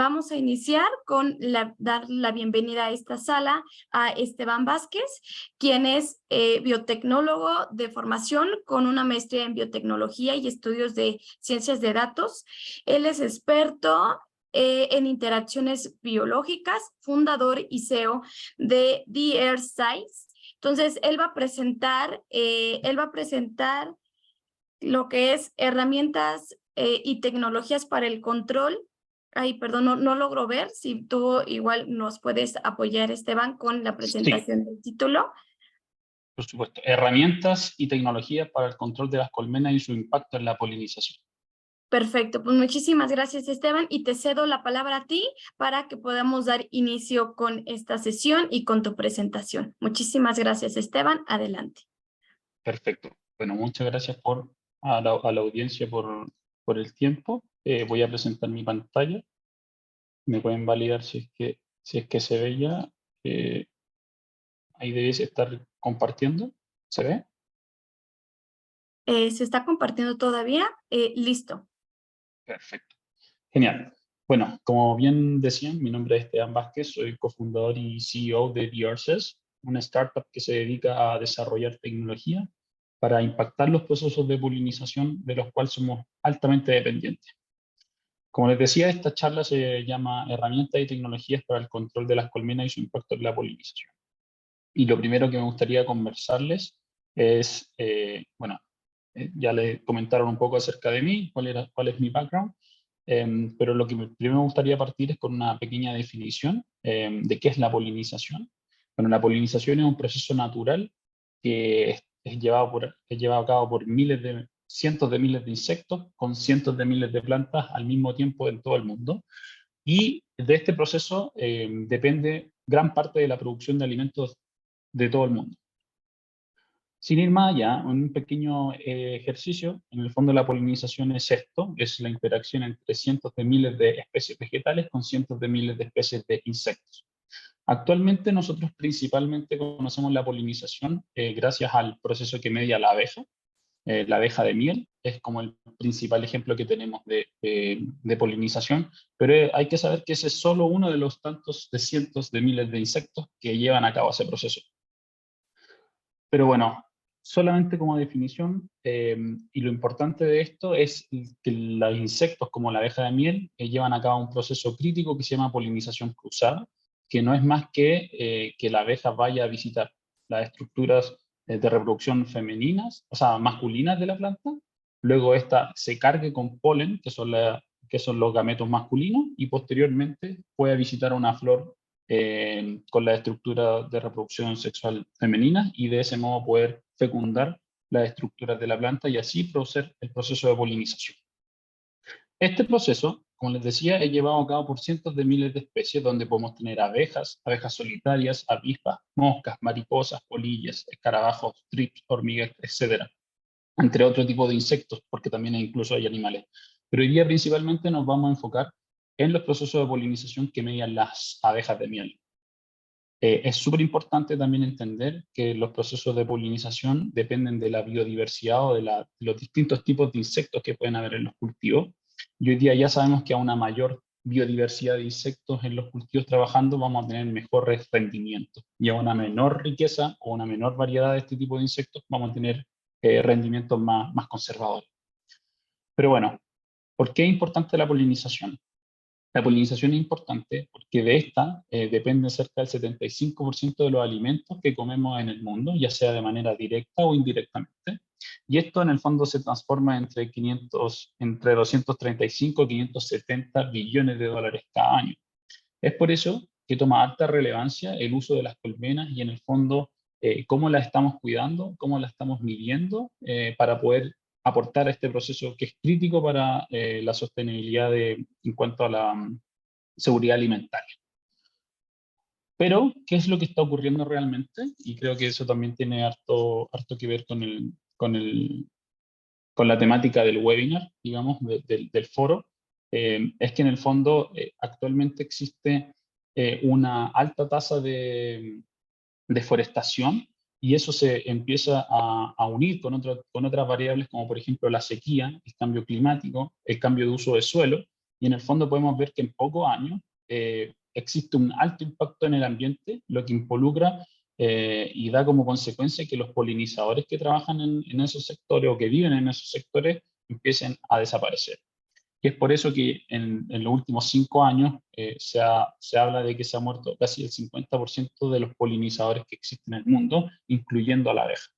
Vamos a iniciar con dar la bienvenida a esta sala a Esteban Vázquez, quien es biotecnólogo de formación con una maestría en biotecnología y estudios de ciencias de datos. Él es experto en interacciones biológicas, fundador y CEO de The Earth Science. Entonces, él va a presentar lo que es herramientas y tecnologías para el control. Ay, perdón, no logro ver. Si tú igual nos puedes apoyar, Esteban, con la Sí, presentación del título. por supuesto. Herramientas y tecnologías para el control de las colmenas y su impacto en la polinización. Perfecto, pues muchísimas gracias, Esteban, y te cedo la palabra a ti para que podamos dar inicio con esta sesión y con tu presentación. Muchísimas gracias, Esteban. Adelante. Perfecto. Bueno, muchas gracias a la audiencia por el tiempo. Voy a presentar mi pantalla. Me pueden validar si es que se ve ya. Eh, Ahí debéis estar compartiendo. ¿Se ve? ¿Se está compartiendo todavía? Listo. Perfecto. Genial. Bueno, como bien decían, mi nombre es Esteban Vázquez, soy cofundador y CEO de DRSS, una startup que se dedica a desarrollar tecnología para impactar los procesos de polinización de los cuales somos altamente dependientes. Como les decía, esta charla se llama Herramientas y tecnologías para el control de las colmenas y su impacto en la polinización. Y lo primero que me gustaría conversarles es, ya les comentaron un poco acerca de mí, cuál es mi background, pero lo que primero me gustaría partir es con una pequeña definición de qué es la polinización. Bueno, la polinización es un proceso natural que es llevado a cabo por cientos de miles de insectos con cientos de miles de plantas al mismo tiempo en todo el mundo. Y de este proceso depende gran parte de la producción de alimentos de todo el mundo. Sin ir más allá, un pequeño ejercicio, en el fondo la polinización es esto, es la interacción entre cientos de miles de especies vegetales con cientos de miles de especies de insectos. Actualmente nosotros principalmente conocemos la polinización gracias al proceso que media la abeja de miel, es como el principal ejemplo que tenemos de polinización, pero hay que saber que ese es solo uno de los tantos de cientos de miles de insectos que llevan a cabo ese proceso. Pero bueno, solamente como definición, y lo importante de esto es que los insectos como la abeja de miel llevan a cabo un proceso crítico que se llama polinización cruzada, que no es más que la abeja vaya a visitar las estructuras de reproducción femeninas, o sea, masculinas de la planta, luego esta se cargue con polen, que son los gametos masculinos, y posteriormente puede visitar una flor con la estructura de reproducción sexual femenina y de ese modo poder fecundar las estructuras de la planta y así proceder el proceso de polinización. Este proceso, como les decía, es llevado a cabo por cientos de miles de especies donde podemos tener abejas, abejas solitarias, avispas, moscas, mariposas, polillas, escarabajos, trips, hormigas, etc. Entre otro tipo de insectos, porque también incluso hay animales. Pero hoy día principalmente nos vamos a enfocar en los procesos de polinización que median las abejas de miel. Es súper importante también entender que los procesos de polinización dependen de la biodiversidad o de los distintos tipos de insectos que pueden haber en los cultivos. Y hoy día ya sabemos que a una mayor biodiversidad de insectos en los cultivos trabajando vamos a tener mejores rendimientos. Y a una menor riqueza o una menor variedad de este tipo de insectos vamos a tener rendimientos más conservadores. Pero bueno, ¿por qué es importante la polinización? La polinización es importante porque de esta depende cerca del 75% de los alimentos que comemos en el mundo, ya sea de manera directa o indirectamente. Y esto en el fondo se transforma entre 235 y 570 billones de dólares cada año. Es por eso que toma alta relevancia el uso de las colmenas y en el fondo cómo las estamos cuidando, cómo las estamos midiendo para poder aportar a este proceso que es crítico para la sostenibilidad en cuanto a la seguridad alimentaria. Pero, ¿qué es lo que está ocurriendo realmente? Y creo que eso también tiene harto que ver con la temática del webinar, digamos, del foro. Es que en el fondo actualmente existe una alta tasa de deforestación y eso se empieza a unir con otras variables como por ejemplo la sequía, el cambio climático, el cambio de uso de suelo y en el fondo podemos ver que en pocos años existe un alto impacto en el ambiente, lo que involucra y da como consecuencia que los polinizadores que trabajan en esos sectores o que viven en esos sectores empiecen a desaparecer. Y es por eso que en los últimos 5 años se habla de que se ha muerto casi el 50% de los polinizadores que existen en el mundo, incluyendo a la abeja.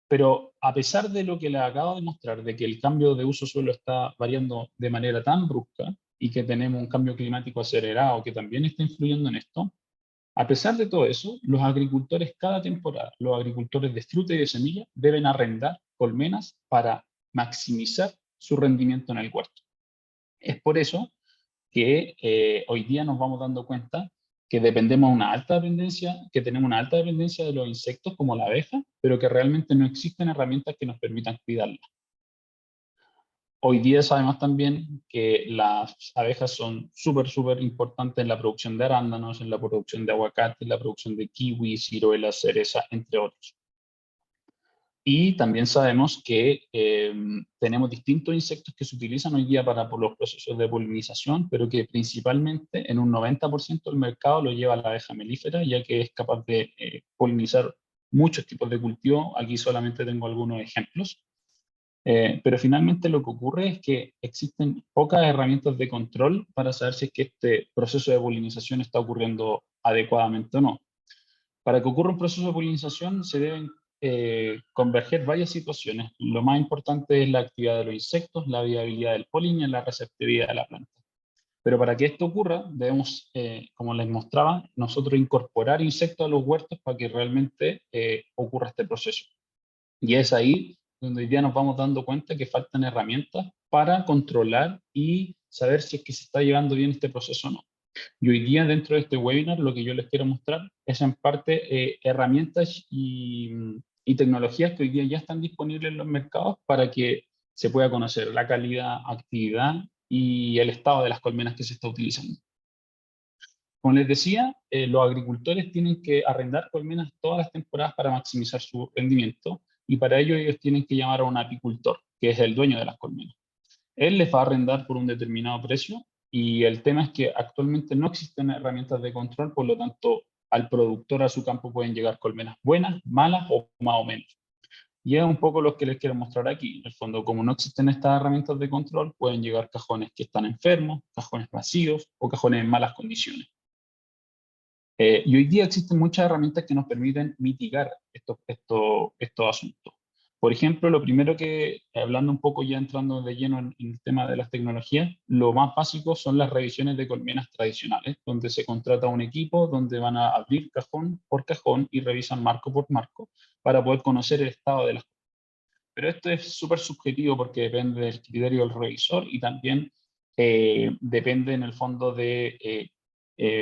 Pero a pesar de lo que les acabo de mostrar, de que el cambio de uso suelo está variando de manera tan brusca y que tenemos un cambio climático acelerado que también está influyendo en esto, a pesar de todo eso, los agricultores cada temporada, los agricultores de fruta y de semilla, deben arrendar colmenas para maximizar su rendimiento en el huerto. Es por eso que hoy día nos vamos dando cuenta que dependemos de una alta dependencia, que tenemos una alta dependencia de los insectos como la abeja, pero que realmente no existen herramientas que nos permitan cuidarla. Hoy día sabemos también que las abejas son súper importantes en la producción de arándanos, en la producción de aguacate, en la producción de kiwi, ciruelas, cerezas, entre otros. Y también sabemos que tenemos distintos insectos que se utilizan hoy día para los procesos de polinización, pero que principalmente en un 90% del mercado lo lleva la abeja melífera, ya que es capaz de polinizar muchos tipos de cultivo. Aquí solamente tengo algunos ejemplos. Pero finalmente lo que ocurre es que existen pocas herramientas de control para saber si es que este proceso de polinización está ocurriendo adecuadamente o no. Para que ocurra un proceso de polinización se deben converger varias situaciones. Lo más importante es la actividad de los insectos, la viabilidad del polen y la receptividad de la planta. Pero para que esto ocurra, debemos, como les mostraba, nosotros incorporar insectos a los huertos para que realmente ocurra este proceso. Y es ahí donde hoy día nos vamos dando cuenta que faltan herramientas para controlar y saber si es que se está llevando bien este proceso o no. Y hoy día dentro de este webinar lo que yo les quiero mostrar es en parte herramientas y tecnologías que hoy día ya están disponibles en los mercados para que se pueda conocer la calidad, actividad y el estado de las colmenas que se está utilizando. Como les decía, los agricultores tienen que arrendar colmenas todas las temporadas para maximizar su rendimiento y para ello ellos tienen que llamar a un apicultor, que es el dueño de las colmenas. Él les va a arrendar por un determinado precio y el tema es que actualmente no existen herramientas de control, por lo tanto al productor a su campo pueden llegar colmenas buenas, malas o más o menos. Y es un poco lo que les quiero mostrar aquí. En el fondo, como no existen estas herramientas de control, pueden llegar cajones que están enfermos, cajones vacíos o cajones en malas condiciones. Y hoy día existen muchas herramientas que nos permiten mitigar estos asuntos. Por ejemplo, lo primero que, hablando un poco ya entrando de lleno en el tema de las tecnologías, lo más básico son las revisiones de colmenas tradicionales, donde se contrata un equipo, donde van a abrir cajón por cajón y revisan marco por marco para poder conocer el estado de las colmenas. Pero esto es súper subjetivo porque depende del criterio del revisor y también depende en el fondo de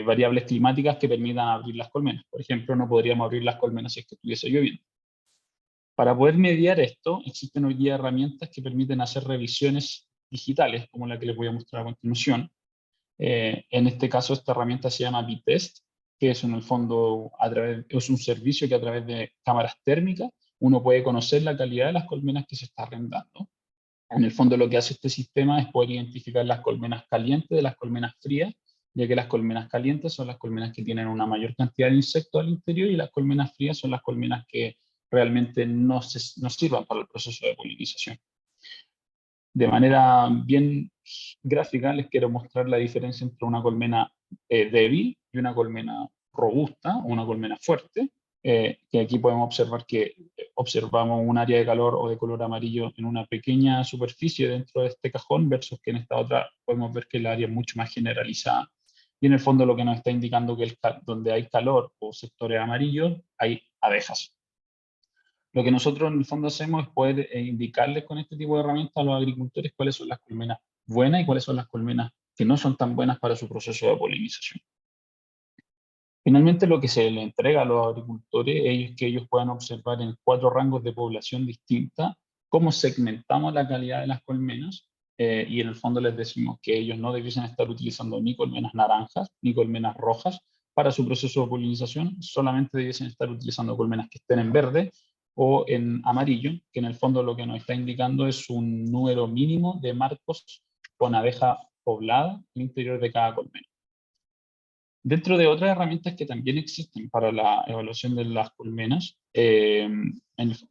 variables climáticas que permitan abrir las colmenas. Por ejemplo, no podríamos abrir las colmenas si es que estuviese lloviendo. Para poder mediar esto, existen hoy día herramientas que permiten hacer revisiones digitales, como la que les voy a mostrar a continuación. En este caso, esta herramienta se llama B-Test, que es en el fondo es un servicio que a través de cámaras térmicas uno puede conocer la calidad de las colmenas que se está arrendando. En el fondo lo que hace este sistema es poder identificar las colmenas calientes de las colmenas frías, ya que las colmenas calientes son las colmenas que tienen una mayor cantidad de insectos al interior y las colmenas frías son las colmenas que realmente no sirvan para el proceso de polinización. De manera bien gráfica les quiero mostrar la diferencia entre una colmena débil y una colmena robusta o una colmena fuerte, que aquí podemos observar que observamos un área de calor o de color amarillo en una pequeña superficie dentro de este cajón versus que en esta otra podemos ver que el área es mucho más generalizada. Y en el fondo lo que nos está indicando que donde hay calor o sectores amarillos hay abejas. Lo que nosotros en el fondo hacemos es poder indicarles con este tipo de herramientas a los agricultores cuáles son las colmenas buenas y cuáles son las colmenas que no son tan buenas para su proceso de polinización. Finalmente, lo que se le entrega a los agricultores es que ellos puedan observar en 4 rangos de población distintas cómo segmentamos la calidad de las colmenas y en el fondo les decimos que ellos no debiesen estar utilizando ni colmenas naranjas ni colmenas rojas para su proceso de polinización, solamente debiesen estar utilizando colmenas que estén en verde o en amarillo, que en el fondo lo que nos está indicando es un número mínimo de marcos con abeja poblada en el interior de cada colmena. Dentro de otras herramientas que también existen para la evaluación de las colmenas,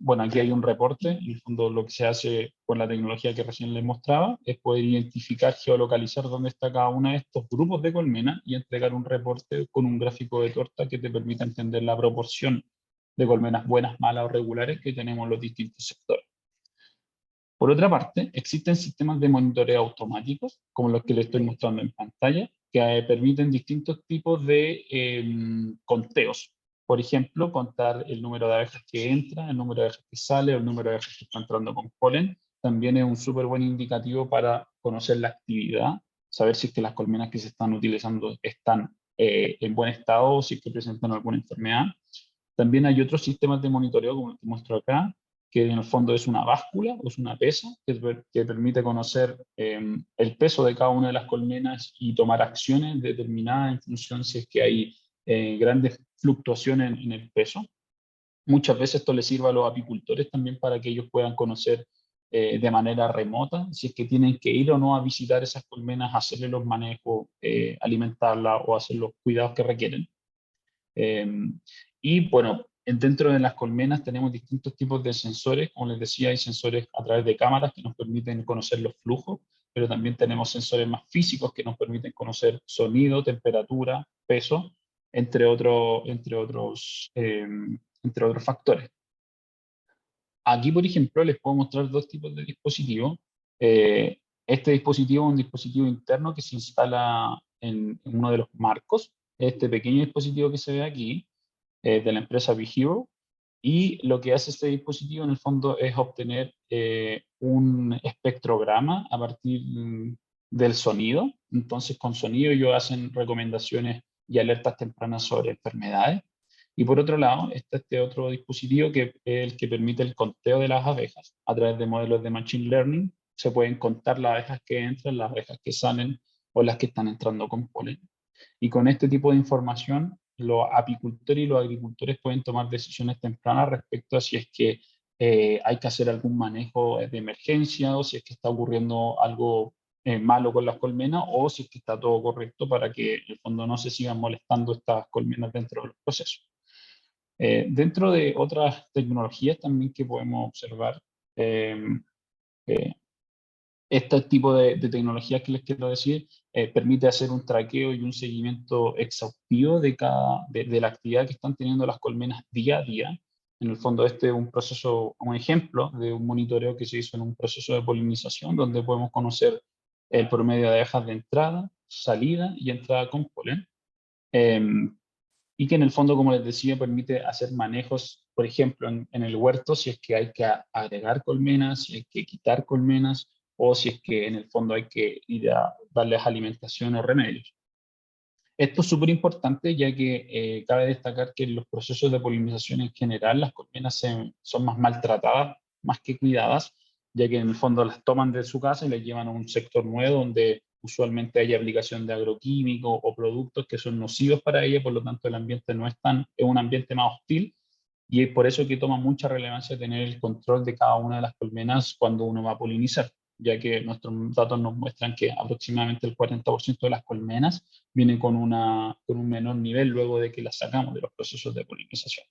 bueno, aquí hay un reporte, en el fondo lo que se hace con la tecnología que recién les mostraba es poder identificar, geolocalizar dónde está cada uno de estos grupos de colmenas y entregar un reporte con un gráfico de torta que te permita entender la proporción de colmenas buenas, malas o regulares que tenemos en los distintos sectores. Por otra parte, existen sistemas de monitoreo automáticos, como los que les estoy mostrando en pantalla, que permiten distintos tipos de conteos. Por ejemplo, contar el número de abejas que entra, el número de abejas que sale, o el número de abejas que está entrando con polen. También es un súper buen indicativo para conocer la actividad, saber si es que las colmenas que se están utilizando están en buen estado o si es que presentan alguna enfermedad. También hay otros sistemas de monitoreo, como el que muestro acá, que en el fondo es una báscula, o es una pesa, que permite conocer el peso de cada una de las colmenas y tomar acciones determinadas en función si es que hay grandes fluctuaciones en el peso. Muchas veces esto les sirve a los apicultores también para que ellos puedan conocer de manera remota si es que tienen que ir o no a visitar esas colmenas, hacerle los manejos, alimentarlas o hacer los cuidados que requieren. Y bueno, dentro de las colmenas tenemos distintos tipos de sensores. Como les decía, hay sensores a través de cámaras que nos permiten conocer los flujos, pero también tenemos sensores más físicos que nos permiten conocer sonido, temperatura, peso, entre otros factores. Aquí, por ejemplo, les puedo mostrar dos tipos de dispositivos. Este dispositivo es un dispositivo interno que se instala en uno de los marcos. Este pequeño dispositivo que se ve aquí, de la empresa BeHero, y lo que hace este dispositivo en el fondo es obtener un espectrograma a partir del sonido. Entonces con sonido ellos hacen recomendaciones y alertas tempranas sobre enfermedades. Y por otro lado está este otro dispositivo que es el que permite el conteo de las abejas. A través de modelos de Machine Learning se pueden contar las abejas que entran, las abejas que salen o las que están entrando con polen. Y con este tipo de información, los apicultores y los agricultores pueden tomar decisiones tempranas respecto a si es que hay que hacer algún manejo de emergencia o si es que está ocurriendo algo malo con las colmenas o si es que está todo correcto para que en el fondo no se sigan molestando estas colmenas dentro del proceso. Dentro de otras tecnologías también que podemos observar, eh, eh, este tipo de tecnologías que les quiero decir permite hacer un traqueo y un seguimiento exhaustivo de la actividad que están teniendo las colmenas día a día. En el fondo este es un proceso, un ejemplo de un monitoreo que se hizo en un proceso de polinización donde podemos conocer el promedio de abejas de entrada, salida y entrada con polen. Y que en el fondo, como les decía, permite hacer manejos, por ejemplo, en el huerto, si es que hay que agregar colmenas, si hay que quitar colmenas, o si es que en el fondo hay que ir a darles alimentación o remedios. Esto es súper importante ya que cabe destacar que en los procesos de polinización en general las colmenas son más maltratadas, más que cuidadas, ya que en el fondo las toman de su casa y las llevan a un sector nuevo donde usualmente hay aplicación de agroquímicos o productos que son nocivos para ellas, por lo tanto el ambiente no es un ambiente más hostil y es por eso que toma mucha relevancia tener el control de cada una de las colmenas cuando uno va a polinizar, ya que nuestros datos nos muestran que aproximadamente el 40% de las colmenas vienen con un menor nivel luego de que las sacamos de los procesos de polinización.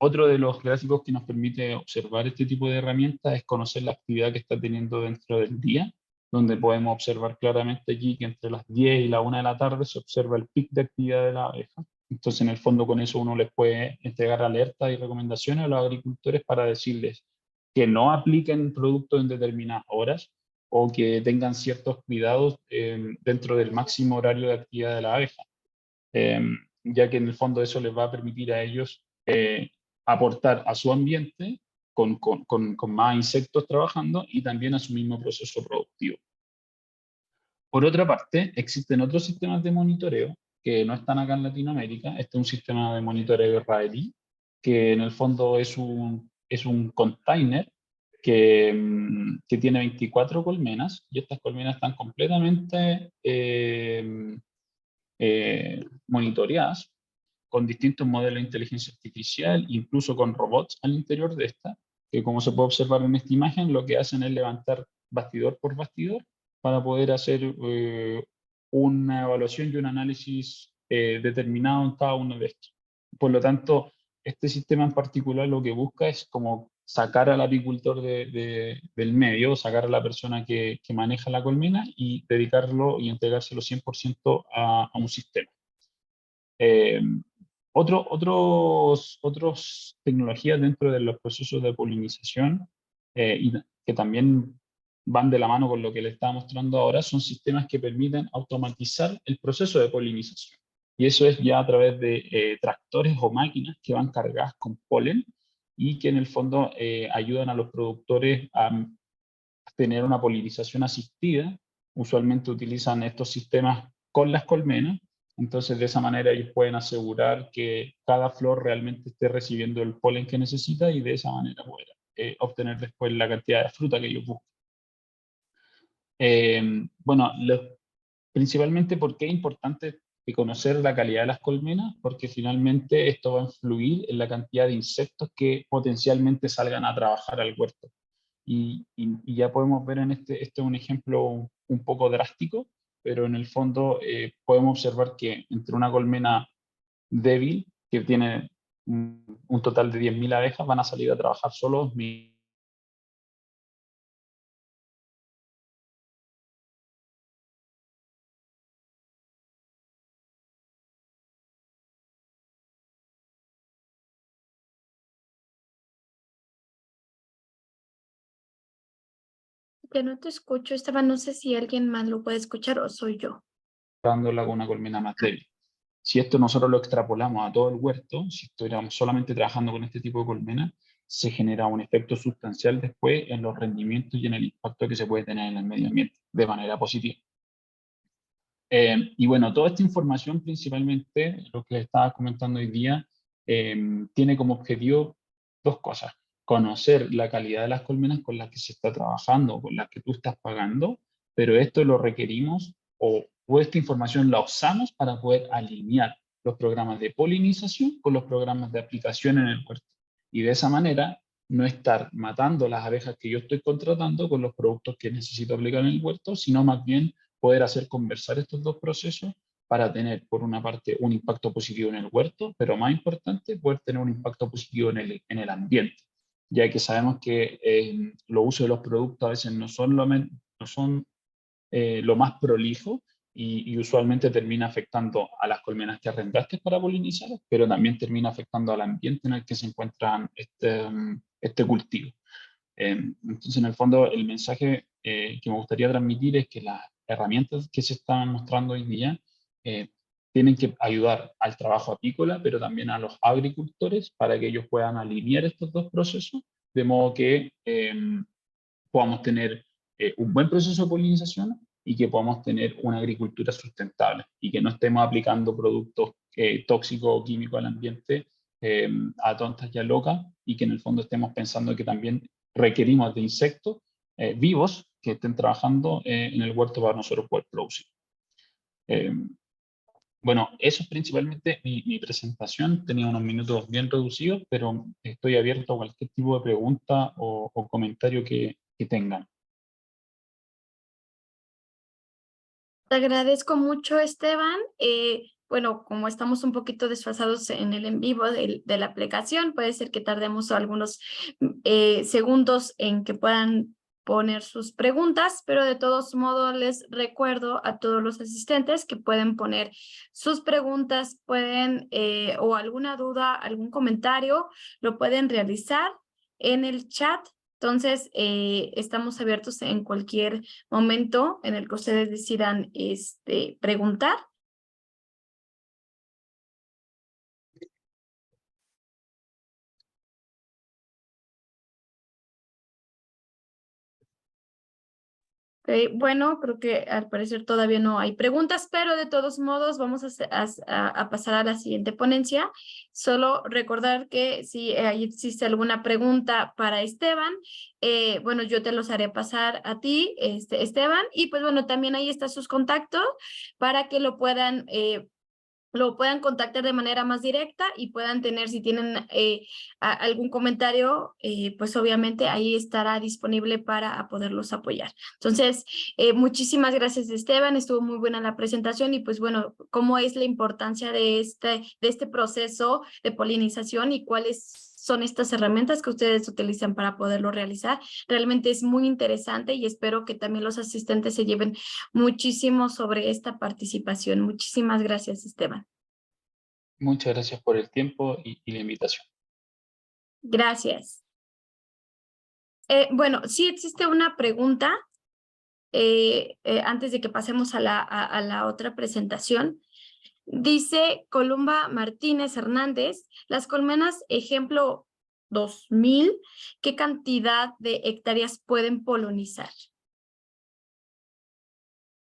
Otro de los gráficos que nos permite observar este tipo de herramientas es conocer la actividad que está teniendo dentro del día, donde podemos observar claramente aquí que entre las 10 y la 1 de la tarde se observa el pic de actividad de la abeja. Entonces, en el fondo, con eso uno les puede entregar alertas y recomendaciones a los agricultores para decirles que no apliquen productos en determinadas horas o que tengan ciertos cuidados dentro del máximo horario de actividad de la abeja, ya que en el fondo eso les va a permitir a ellos aportar a su ambiente con más insectos trabajando y también a su mismo proceso productivo. Por otra parte, existen otros sistemas de monitoreo que no están acá en Latinoamérica. Este es un sistema de monitoreo israelí, que en el fondo es un container que tiene 24 colmenas, y estas colmenas están completamente monitoreadas, con distintos modelos de inteligencia artificial, incluso con robots al interior de esta, que como se puede observar en esta imagen, lo que hacen es levantar bastidor por bastidor para poder hacer una evaluación y un análisis determinado en cada uno de estos. Por lo tanto, este sistema en particular lo que busca es como sacar al apicultor del medio, sacar a la persona que maneja la colmena y dedicarlo y entregárselo 100% a un sistema. Eh, otros tecnologías dentro de los procesos de polinización y que también van de la mano con lo que le estaba mostrando ahora, son sistemas que permiten automatizar el proceso de polinización. Y eso es ya a través de tractores o máquinas que van cargadas con polen y que en el fondo ayudan a los productores a tener una polinización asistida. Usualmente utilizan estos sistemas con las colmenas, entonces de esa manera ellos pueden asegurar que cada flor realmente esté recibiendo el polen que necesita y de esa manera poder obtener después la cantidad de fruta que ellos buscan. Bueno, principalmente porque es importante conocer la calidad de las colmenas, porque finalmente esto va a influir en la cantidad de insectos que potencialmente salgan a trabajar al huerto. Y ya podemos ver en este es un ejemplo un poco drástico, pero en el fondo podemos observar que entre una colmena débil, que tiene un total de 10.000 abejas, van a salir a trabajar solo 2.000. Que no te escucho, Esteban, no sé si alguien más lo puede escuchar o soy yo. Dándola con una colmena más débil. Si esto nosotros lo extrapolamos a todo el huerto, si estuviéramos solamente trabajando con este tipo de colmena, se genera un efecto sustancial después en los rendimientos y en el impacto que se puede tener en el medio ambiente de manera positiva. Y bueno, toda esta información, principalmente lo que les estaba comentando hoy día, tiene como objetivo dos cosas. Conocer la calidad de las colmenas con las que se está trabajando, con las que tú estás pagando, pero esto lo requerimos o esta información la usamos para poder alinear los programas de polinización con los programas de aplicación en el huerto. Y de esa manera no estar matando las abejas que yo estoy contratando con los productos que necesito aplicar en el huerto, sino más bien poder hacer conversar estos dos procesos para tener, por una parte, un impacto positivo en el huerto, pero más importante, poder tener un impacto positivo en el ambiente, ya que sabemos que los usos de los productos a veces no son lo más prolijo y usualmente termina afectando a las colmenas que arrendaste para polinizar, pero también termina afectando al ambiente en el que se encuentran este cultivo. Entonces, en el fondo, el mensaje que me gustaría transmitir es que las herramientas que se están mostrando hoy día eh, tienen que ayudar al trabajo apícola, pero también a los agricultores para que ellos puedan alinear estos dos procesos, de modo que podamos tener un buen proceso de polinización y que podamos tener una agricultura sustentable y que no estemos aplicando productos tóxicos o químicos al ambiente a tontas y a locas, y que en el fondo estemos pensando que también requerimos de insectos vivos que estén trabajando en el huerto para nosotros poder producir. Eh, bueno, eso es principalmente mi presentación. Tenía unos minutos bien reducidos, pero estoy abierto a cualquier tipo de pregunta o comentario que tengan. Te agradezco mucho, Esteban. Bueno, como estamos un poquito desfasados en el en vivo de la aplicación, puede ser que tardemos algunos segundos en que puedan poner sus preguntas, pero de todos modos les recuerdo a todos los asistentes que pueden poner sus preguntas, pueden o alguna duda, algún comentario, lo pueden realizar en el chat. Entonces, estamos abiertos en cualquier momento en el que ustedes decidan preguntar. Bueno, creo que al parecer todavía no hay preguntas, pero de todos modos vamos a pasar a la siguiente ponencia. Solo recordar que si ahí existe alguna pregunta para Esteban, bueno, yo te los haré pasar a ti, Esteban, y pues bueno, también ahí están sus contactos para que lo puedan lo puedan contactar de manera más directa y puedan tener, si tienen algún comentario, pues obviamente ahí estará disponible para poderlos apoyar. Entonces, muchísimas gracias, Esteban, estuvo muy buena la presentación y pues bueno, cómo es la importancia de este proceso de polinización y cuáles son estas herramientas que ustedes utilizan para poderlo realizar. Realmente es muy interesante y espero que también los asistentes se lleven muchísimo sobre esta participación. Muchísimas gracias, Esteban. Muchas gracias por el tiempo y la invitación. Gracias. Bueno, sí existe una pregunta antes de que pasemos a la otra presentación. Dice Columba Martínez Hernández, las colmenas ejemplo 2000, ¿qué cantidad de hectáreas pueden polinizar?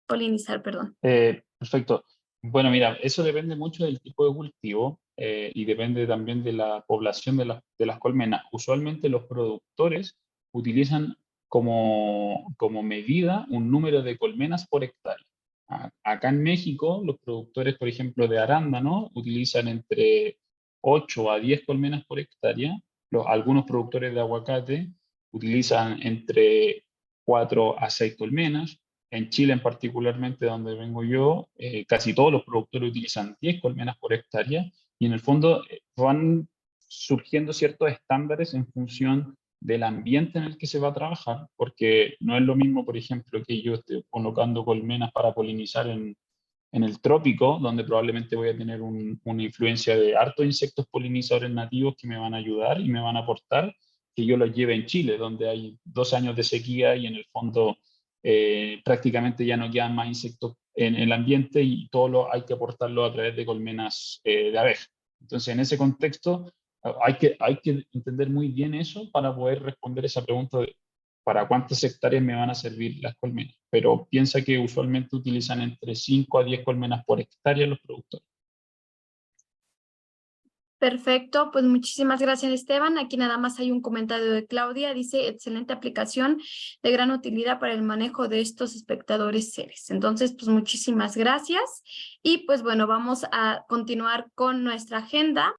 Polinizar, perdón. Perfecto. Bueno, mira, eso depende mucho del tipo de cultivo y depende también de la población de las colmenas. Usualmente los productores utilizan como medida un número de colmenas por hectárea. Acá en México, los productores, por ejemplo, de arándano utilizan entre 8 a 10 colmenas por hectárea. Algunos productores de aguacate utilizan entre 4 a 6 colmenas. En Chile, en particularmente donde vengo yo, casi todos los productores utilizan 10 colmenas por hectárea y en el fondo van surgiendo ciertos estándares en función del ambiente en el que se va a trabajar, porque no es lo mismo, por ejemplo, que yo esté colocando colmenas para polinizar en el trópico, donde probablemente voy a tener una influencia de hartos insectos polinizadores nativos que me van a ayudar y me van a aportar, que yo los lleve en Chile, donde hay 2 años de sequía y en el fondo prácticamente ya no quedan más insectos en el ambiente y todo hay que aportarlo a través de colmenas de abeja. Entonces, en ese contexto, hay que entender muy bien eso para poder responder esa pregunta de para cuántas hectáreas me van a servir las colmenas. Pero piensa que usualmente utilizan entre 5 a 10 colmenas por hectárea los productores. Perfecto, pues muchísimas gracias, Esteban. Aquí nada más hay un comentario de Claudia. Dice, excelente aplicación de gran utilidad para el manejo de estos espectadores seres. Entonces, pues muchísimas gracias. Y pues bueno, vamos a continuar con nuestra agenda.